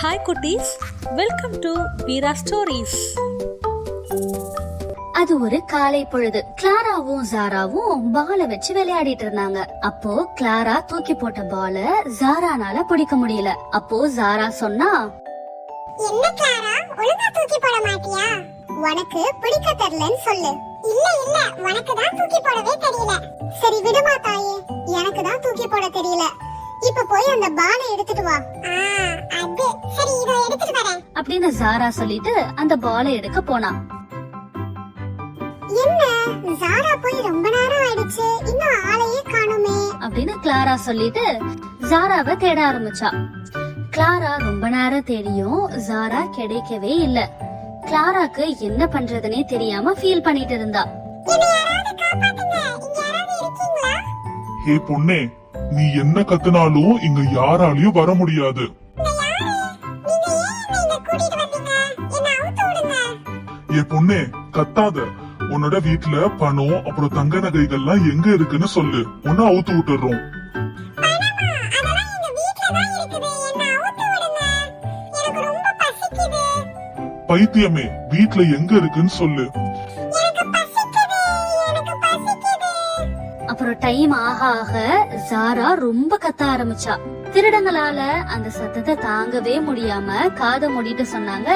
Hi குட்டீஸ், welcome to Veera stories. அது ஒரு காலை பொழுது. கிளாராவும் ஜாராவும் பால வச்சு விளையாடிட்டு இருந்தாங்க. அப்போ கிளாரா தூக்கி போட்ட பால ஜாரானால பிடிக்க முடியல. அப்போ ஜாரா சொன்னா, என்ன கிளாரா, ஒழுங்கா தூக்கி போட மாட்டியா? உனக்கு பிடிக்க தெரியலன்னு சொல்லு. இல்ல இல்ல, உனக்கு தான் தூக்கி போடவே தெரியல. சரி விடுமா தாயே, எனக்கு தான் தூக்கி போட தெரியல. இப்ப போய் அந்த பாலை எடுத்துட்டு வா. அது சரி, இத எடுத்துட்டு வரேன் அப்படின்னு ஜாரா சொல்லிட்டு அந்த பாலை எடுக்க போனா. என்ன ஜாரா போய் ரொம்ப நேரம் ஆயிடுச்சு, இன்னும் ஆளையே காணுமே அப்படின்னு கிளாரா சொல்லிட்டு ஜாராவை தேட ஆரம்பிச்சா. கிளாரா ரொம்ப நேரம் தேடியும் ஜாரா கிடைக்கவே இல்ல. கிளாராக்கு என்ன பண்றதுனே தெரியாம ஃபீல் பண்ணிட்டு இருந்தா. என்ன யாராவது காப்பாத்துங்க, இங்க யாராவது இருக்கீங்களா? ஹே பொண்ணே, நீ என்ன கத்துனாலும் இங்க யாராலையும் வர முடியாது. ஏ பொண்ணே, கத்தாத. உன்னோட வீட்டுல பணம் அப்புறம் தங்க நகைகள்லாம் எங்க இருக்குன்னு சொல்லு, உன்ன அவுத்து விட்டுறோம். பைத்தியமே, வீட்டுல எங்க இருக்குன்னு சொல்லு. அப்புறம் டைம் ஆக ஆக ஜாரா ரொம்ப கத்த ஆரம்பிச்சா. திருடங்களால அந்த சத்தத்தை தாங்கவே முடியாம காதை மூடிட்டு சொன்னாங்க,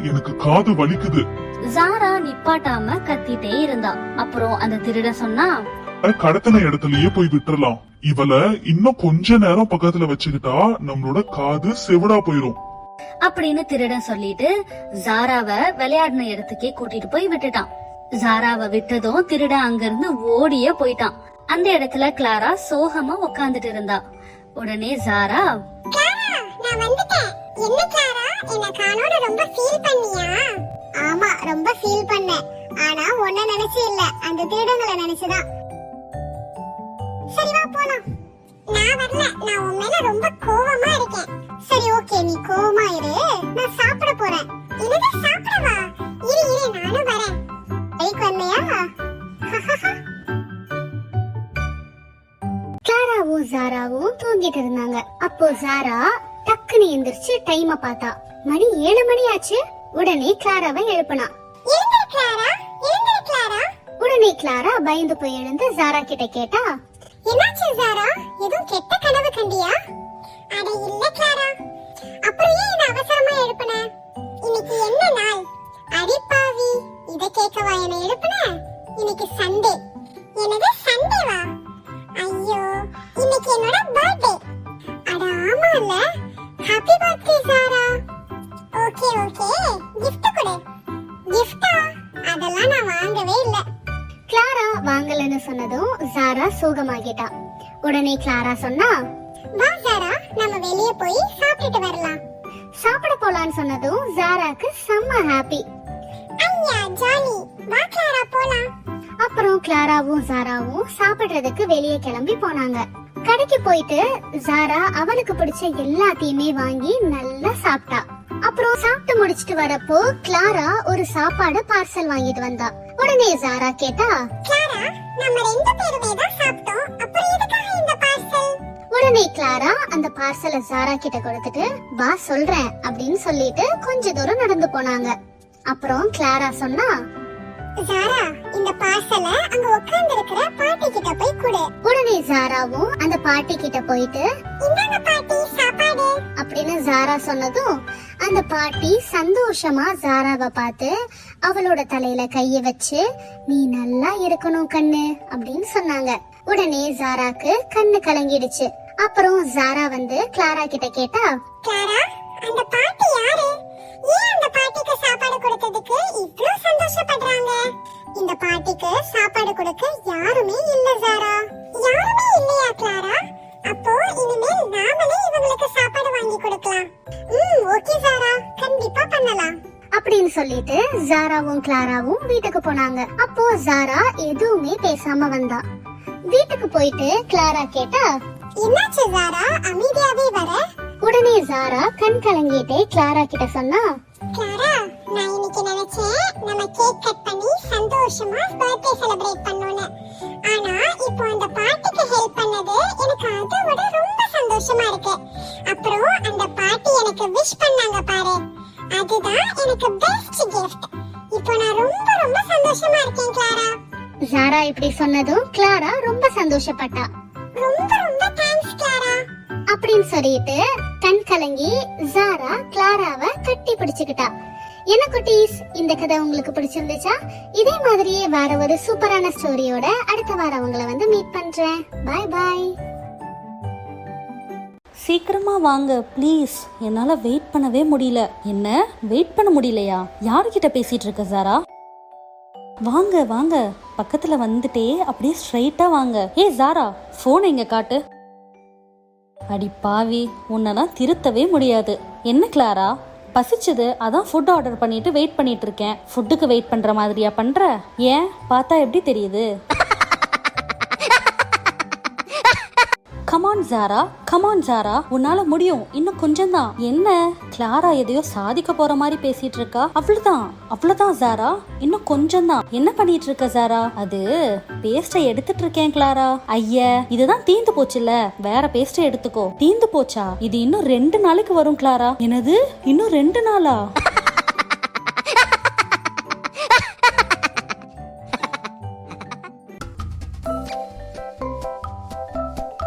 எனக்கு காது வலிக்குது. ஜாரா நிப்பாட்டாம கத்திட்டே இருந்தா. அப்புறம் அந்த திருடன் சொன்னா, கடத்தின இடத்துலயே போய் விட்டுறலாம். இவள இன்னும் கொஞ்ச நேரம் பக்கத்துல வச்சுக்கிட்டா நம்மளோட காது செவிடா போயிரும் அப்படின்னு திருடன் சொல்லிட்டு ஜாராவை விளையாடின இடத்துக்கே கூட்டிட்டு போய் விட்டுட்டான். ஜாராவை விட்டதும் திருடன் அங்கிருந்து ஓடியே போயிட்டான். அந்த இடத்துல கிளாரா சோகமா உட்கார்ந்துட்டு இருந்தா. உடனே ஜாரா, நான் வந்துட்டேன். என்ன கிளாரா, என்ன காணோட ரொம்ப ஃபீல் பண்ணியா? ஆமா, ரொம்ப ஃபீல் பண்ணேன். ஆனா உன்ன நினைச்சு இல்ல, அந்த திருடங்களை நினைச்சுதான். சரி வா போலாம். நான் வரல, நான் உன் மேல ரொம்ப கோவமா இருக்கேன். சரி ஓகே, நீ கோவமா இரு, நான் சாப்பிட போறேன். என்னது சாப்பிடவா? இரு இரு, நானும் வரேன். கைக்கு வந்தியா? கிளாராவும் ஜாராவும் தூங்கிட்டு இருந்தாங்க. அப்போ ஜாரா டக்குன்னு எந்திரிச்சு டைம பார்த்தா. மணி 7 மணி ஆச்சு. உடனே கிளாராவை எழுப்பினா. எழுந்திரு கிளாரா, எழுந்திரு கிளாரா. உடனே கிளாரா பயந்து போய் எழுந்து ஜாரா கிட்ட கேட்டா, என்னாச்சு ஜாரா, எதுவும் கெட்ட கனவு கண்டியா? அட இல்ல கிளாரா. அப்புறம் ஏன் என்ன அவசரமா எழுப்புன? இன்னைக்கு என்ன நாள்? அடிப்பாவி, இத கேட்கவா என்ன எழுப்புன? இன்னைக்கு சண்டே. என்னது சண்டேவா? ஐயோ, இன்னைக்கு என்னோட பர்த்டே. அட ஆமால, happy birthday Zara. Okay okay, gift கொடு. gift-ஆ? அதெல்லாம் நான் வாங்கவே இல்ல. கிளாரா வாங்கலன்னு சொன்னதும் ஜாரா சோகமாகிட்டா. உடனே கிளாரா சொன்னா, வா ஜாரா, நம்ம வெளிய போய் சாப்பிட்டுட்டு வரலாம். சாப்பிட போலான்னு சொன்னதும் ஜாராக்கு செம்ம ஹாப்பி. ஐயா ஜாலி, வா கிளாரா போலாம். அப்புறம் கிளாராவும் ஜாராவும் சாப்பிடுறதுக்கு வெளியே கிளம்பி போனாங்க. கடைக்கு போயிட்டு ஜாரா அவளுக்கு பிடிச்ச எல்லாத்தையுமே வாங்கி நல்லா சாப்பிட்டா. அப்புறம் சாப்பிட்டு முடிச்சிட்டு வரப்போ கிளாரா ஒரு சாப்பாடு பார்சல் வாங்கிட்டு வந்தா. உடனே ஜாரா கேட்டா, கிளாரா, நம்ம ரெண்டு பேருமே தான் சாப்பிட்டோம், அப்புறம் எதுக்காக இந்த பார்சல்? உடனே கிளாரா அந்த பார்சலை ஜாரா கிட்ட கொடுத்துட்டு, வா சொல்றேன் அப்படின்னு சொல்லிட்டு கொஞ்ச தூரம் நடந்து போனாங்க. அப்புறம் கிளாரா சொன்னா, ஜாரா, இந்த பார்சலை அங்க உட்கார்ந்து இருக்கிற பாட்டி கிட்ட போய் கொடு. உடனே ஜாராவும் அந்த பாட்டி கிட்ட போயிட்டு, இந்தாங்க பாட்டி சாப்பாடு அப்படின்னு ஜாரா சொன்னதும் அந்த பாட்டி சந்தோஷமா ஜாராவை பார்த்து அவளோட தலையில கைய வச்சு, நீ நல்லா இருக்கணும் கண்ணு அப்படின்னு சொன்னாங்க. உடனே ஜாராக்கு கண்ணு கலங்கிடுச்சு. அப்புறம் ஜாரா வந்து கிளாரா கிட்ட கேட்டா, கிளாரா, அந்த பாட்டி யாரு? ஏன் அந்த பாட்டிக்கு சாப்பாடு கொடுத்ததுக்கு இவ்ளோ சந்தோஷப்படுறாங்க? இந்த பாட்டிக்கு சாப்பாடு கொடுக்க யாருமே இல்ல ஜாரா. யாருமே இல்லையா கிளாரா? அப்போ இனிமேல் நாமளே இவங்களுக்கு சாப்பாடு வாங்கி கொடுக்கலாம். ஓகே ஜாரா, கண்டிப்பா பண்ணலாம் அப்படின்னு சொல்லிட்டு ஜாராவும் கிளாராவும் வீட்டுக்கு போனாங்க. அப்போ ஜாரா எதுவுமே பேசாம வந்தா. வீட்டுக்கு போயிட்டு கிளாரா கேட்டா, என்னாச்சு ஜாரா, அமைதியாவே வர? உடனே ஜாரா கண் கலங்கிட்டே கிளாரா கிட்ட சொன்னா, கிளாரா, நான் இன்னைக்கு நினைச்சேன் நம்ம கேக் கட் பண்ணி சந்தோஷமா பர்த்டே செலிப்ரேட் பண்ணனும்னு. ஆனா இப்போ அந்த பாட்டிக்கு ஹெல்ப் பண்ணது எனக்கு அதை விட ரொம்ப சந்தோஷமா சந்தோஷமா இருக்கு. அப்புறம் அந்த பாட்டி எனக்கு விஷ் பண்ணாங்க பாரு, அதுதான் எனக்கு பெஸ்ட் gift. இப்போ நான் ரொம்ப ரொம்ப சந்தோஷமா இருக்கேன் கிளாரா. ஜாரா இப்படி சொன்னதும் கிளாரா ரொம்ப சந்தோஷப்பட்டா. ரொம்ப ரொம்ப தேங்க்ஸ் கிளாரா அப்படின்னு சொல்லிட்டு கண் கலங்கி ஜாரா கிளாராவை கட்டி பிடிச்சுக்கிட்டா. என்ன குட்டீஸ், இந்த கதை உங்களுக்கு பிடிச்சிருந்துச்சா? இதே மாதிரியே வேற ஒரு சூப்பரான ஸ்டோரியோட அடுத்த வாரம் உங்களை வந்து மீட் பண்றேன். Bye bye. சீக்கிரமா வாங்க ப்ளீஸ், என்னால வெயிட் பண்ணவே முடியல. என்ன வெயிட் பண்ண முடியலையா? யார்கிட்ட பேசிட்டு இருக்க ஜாரா? வாங்க வாங்க, பக்கத்துல வந்துட்டே அப்படியே ஸ்ட்ரைட்டா வாங்க. ஏ ஜாரா, போன் எங்க காட்டு. அடி பாவி, உன்னெல்லாம் திருத்தவே முடியாது. என்ன கிளாரா, பசிச்சது அதான் ஃபுட் ஆர்டர் பண்ணிட்டு வெயிட் பண்ணிட்டு இருக்கேன். ஃபுட்டுக்கு வெயிட் பண்ற மாதிரியா பண்ற? ஏன் பார்த்தா எப்படி தெரியுது? கமான் ஜாரா, கமான் ஜாரா, உன்னால முடியும், இன்னும் கொஞ்சம் தான். என்ன கிளாரா எதையோ சாதிக்க போற மாதிரி பேசிட்டு இருக்கா? அவ்வளவுதான் அவ்வளவுதான் ஜாரா, இன்னும் கொஞ்சம் தான். என்ன பண்ணிட்டு இருக்க ஜாரா? அது பேஸ்டை எடுத்துட்டு இருக்கேன் கிளாரா. ஐயா, இதுதான் தீந்து போச்சுல, வேற பேஸ்டை எடுத்துக்கோ. தீந்து போச்சா? இது இன்னும் 2 நாளைக்கு வரும் கிளாரா. என்னது, இன்னும் 2 நாளா?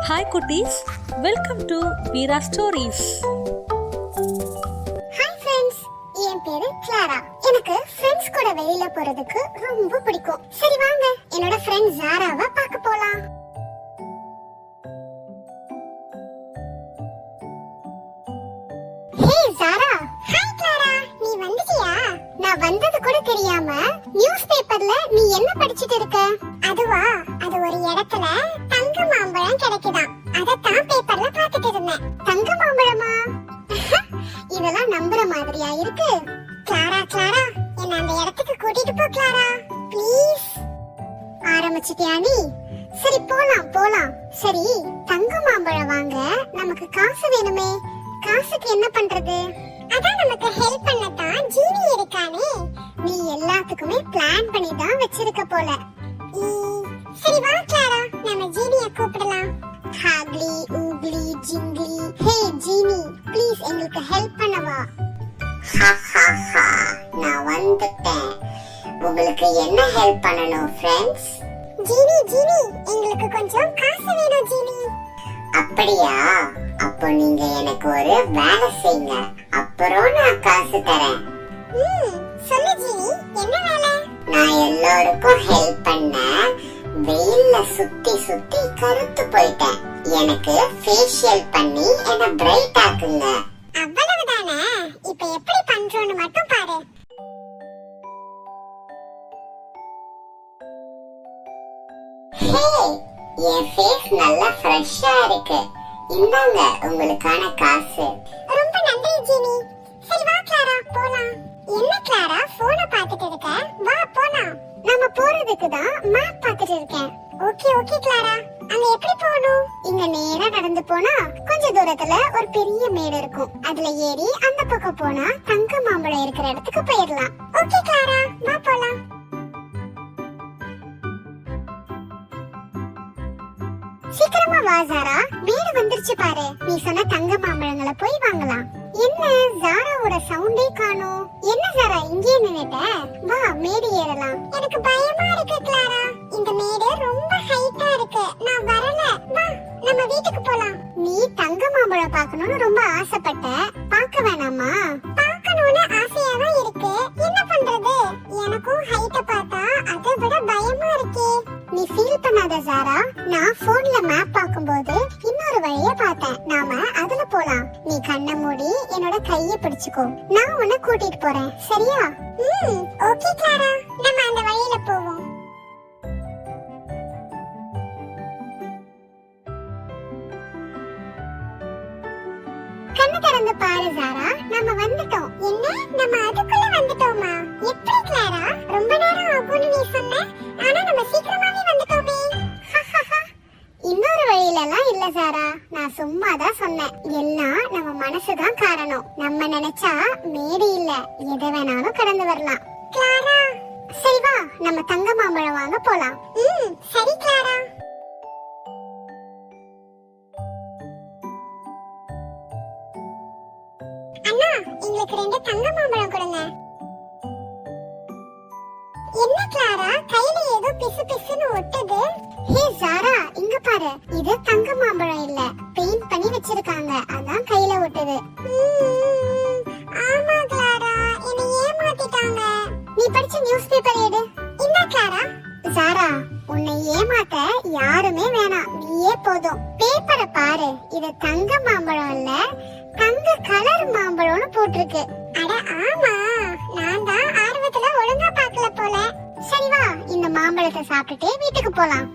ஹாய் குட்டீஸ், welcome to Veera stories. Hi friends, என் பேரு கிளாரா. எனக்கு ஃப்ரெண்ட்ஸ் கூட வெளியில போறதுக்கு ரொம்ப பிடிக்கும். சரி வாங்க, என்னோட ஃப்ரெண்ட் ஜாராவை பார்க்க போலாம். ஹே ஜாரா. ஹாய் கிளாரா, நீ வந்துட்டியா? நான் வந்தது கூட தெரியாம நியூஸ் பேப்பர்ல நீ என்ன படிச்சிட்டு இருக்க? அதுவா, அது ஒரு இடத்துல தங்க மாம்பழம் கிடைக்குதாம். அதத்தான் பேப்பர்ல பாத்துட்டு இருந்தேன். தங்க மாம்பழமா? இதெல்லாம் நம்புற மாதிரியா இருக்கு? கிளாரா கிளாரா, என்ன அந்த இடத்துக்கு கூட்டிட்டு போ கிளாரா ப்ளீஸ். ஆரம்பிச்சிட்டியா நீ? சரி போலாம் போலாம். சரி, தங்க மாம்பழம் வாங்க நமக்கு காசு வேணுமே. காசுக்கு என்ன பண்றது? அதான் நமக்கு ஹெல்ப் பண்ணத்தான் ஜீனி இருக்கானே. நீ எல்லாத்துக்குமே பிளான் பண்ணி தான் வச்சிருக்க போல. சரி வா கிளாரா, நம்ம ஜீனியை கூப்பிடலாம். ஹாக்லி ஊக்லி ஜிங்லி. ஹே ஜீனி, ப்ளீஸ் எங்களுக்கு ஹெல்ப் பண்ணவா? நான் வந்துட்டேன். உங்களுக்கு என்ன ஹெல்ப் பண்ணணும் ஃப்ரெண்ட்ஸ்? ஜீனி ஜீனி, எங்களுக்கு கொஞ்சம் காசு வேணும் ஜீனி. அப்படியா? அப்போ நீங்க எனக்கு ஒரு வேலை செய்யுங்க, அப்புறம் நான் காசு தரேன். சொல்லு ஜீனி, என்ன வேலை? நான் எல்லாருக்கும் ஹெல்ப் பண்ண வெயில்ல சுத்தி சுத்தி கருத்து போயிட்டேன். எனக்கு ஃபேஷியல் பண்ணி என்ன பிரைட் ஆக்குங்க. அவ்வளவுதானே? இப்போ எப்படி பண்றோம்னு மட்டும் பாரு. ஹே, என் ஃபேஸ் நல்லா ஃப்ரெஷ்ஷா இருக்கு. இந்தாங்க உங்களுக்கான காசு. ரொம்ப நன்றி ஜீனி. சரி வா கிளாரா போலாம். என்ன கிளாரா போனை பார்த்துட்டு இருக்க? வா போலாம். நம்ம போறதுக்கு தான் மேப் பார்த்துட்டு இருக்கேன். ஓகே ஓகே கிளாரா, அங்க எப்படி போகணும்? இங்க நேரா நடந்து போனா கொஞ்ச தூரத்துல ஒரு பெரிய மேடு இருக்கும். அதுல ஏறி அந்த பக்கம் போனா தங்க மாம்பழம் இருக்கிற இடத்துக்கு போயிடலாம். ஓகே கிளாரா, வா போலாம். சீக்கிரமா வா ஜாரா, மேடு வந்துருச்சு பாரு. நீ சொன்ன தங்க மாம்பழங்களை போய் வாங்கலாம். என்ன ஜாராவோட சவுண்டே காணோம்? என்ன ஜாரா இங்கே நின்னுட்ட? வா மேடு ஏறலாம். எனக்கு பயமா இருக்கு கிளாரா, இந்த மேடு ரொம்ப ஹைட்டா இருக்கு. நான் வரல. வா நம்ம வீட்டுக்கு போலாம். நீ தங்க மாம்பழம் பார்க்கணும்னு ரொம்ப ஆசைப்பட்ட, பார்க்க வேணாமா? பார்க்கணும்னு ஆசையா தான் இருக்கு. என்ன பண்றது? எனக்கும் ஹைட்ட பார்த்தா அதை விட பயமா இருக்கே. நீ ஃபீல் பண்ணாத ஜாரா, நான் போன்ல மேப் பார்க்கும்போது இன்னொரு வழிய பார்த்தேன். நாம அதுல போலாம். நீ கண்ணை மூடி என்னோட கையை பிடிச்சுக்கோ, நான் உன்னை கூட்டிட்டு போறேன். சரியா? ஓகே கிளாரா, நம்ம அந்த வழியில போவோம். கண்ணு திறந்து பாரு ஜாரா, நம்ம வந்துட்டோம். என்ன, நம்ம அதுக்குள்ள வந்துட்டோமா? எப்படி கிளாரா? ரொம்ப நேரம் ஆகும்னு நீ சொன்ன, ஆனா நம்ம சீக்கிரமாவே வந்துட்டோமே. இன்னொரு வழியிலலாம் இல்ல ஜாரா, நான் சும்மா தான் சொன்னேன். எல்லாம் நம்ம மனசுதான் காரணம். நம்ம நினைச்சா மேடு இல்ல, எதை வேணாலும் கடந்து வரலாம். கிளாரா சரி வா, நம்ம தங்க மாம்பழம் வாங்க போலாம். சரி கிளாரா. எங்களுக்கு 2 தங்க மாம்பழம் கொடுங்க. என்ன கிளாரா, கையில ஏதோ பிசு பிசுன்னு ஒட்டுது. ஹே சாரா, இங்க பாரு, இது தங்க மாம்பழம் இல்ல, பெயிண்ட் பண்ணி வச்சிருக்காங்க, அதான் கையில ஒட்டுது. ஆமா கிளாரா, என்னை ஏமாத்திட்டாங்க. நீ படிச்ச நியூஸ் பேப்பர் எடு. இந்த கிளாரா. சாரா, உன்னை ஏமாத்த யாருமே வேணாம், நீயே போதும். பேப்பரை பாரு, இது தங்க மாம்பழம் இல்ல, தங்க கலர் மாம்பழம்னு போட்டிருக்கு. அட ஆமா, நான் தான் ஆர்வத்துல ஒழுங்கா பார்க்கல போல. சரி வா, இந்த மாம்பழத்தை சாப்பிட்டுட்டே வீட்டுக்கு போலாம்.